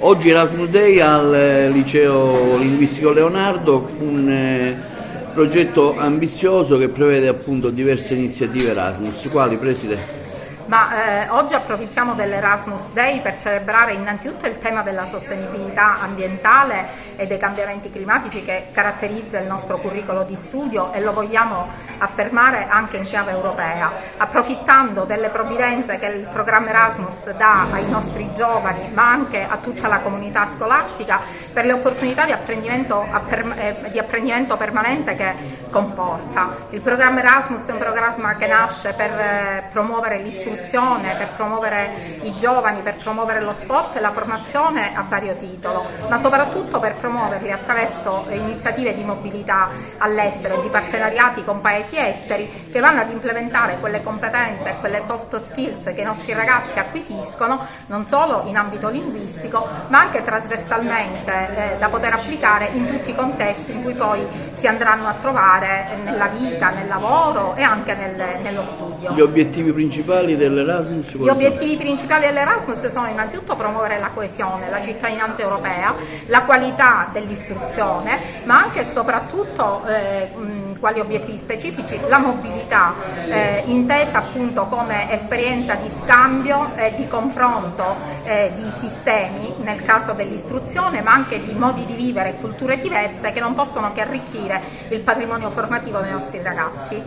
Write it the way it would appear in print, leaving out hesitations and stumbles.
Oggi Erasmus Day al Liceo Linguistico Leonardo, un progetto ambizioso che prevede appunto diverse iniziative Erasmus. Quali, Preside? Oggi approfittiamo dell'Erasmus Day per celebrare innanzitutto il tema della sostenibilità ambientale e dei cambiamenti climatici che caratterizza il nostro curricolo di studio, e lo vogliamo affermare anche in chiave europea, approfittando delle provvidenze che il programma Erasmus dà ai nostri giovani, ma anche a tutta la comunità scolastica, per le opportunità di apprendimento permanente che comporta. Il programma Erasmus è un programma che nasce per promuovere l'istruzione, per promuovere i giovani, per promuovere lo sport e la formazione a vario titolo, ma soprattutto per promuoverli attraverso iniziative di mobilità all'estero e di partenariati con paesi esteri che vanno ad implementare quelle competenze e quelle soft skills che i nostri ragazzi acquisiscono non solo in ambito linguistico ma anche trasversalmente, da poter applicare in tutti i contesti in cui poi si andranno a trovare nella vita, nel lavoro e anche nello studio. Gli obiettivi principali dell'Erasmus? Gli obiettivi principali dell'Erasmus sono innanzitutto promuovere la coesione, la cittadinanza europea, la qualità dell'istruzione, ma anche e soprattutto quali obiettivi specifici? La mobilità, intesa appunto come esperienza di scambio e di confronto di sistemi nel caso dell'istruzione, ma anche di modi di vivere e culture diverse che non possono che arricchire il patrimonio formativo dei nostri ragazzi.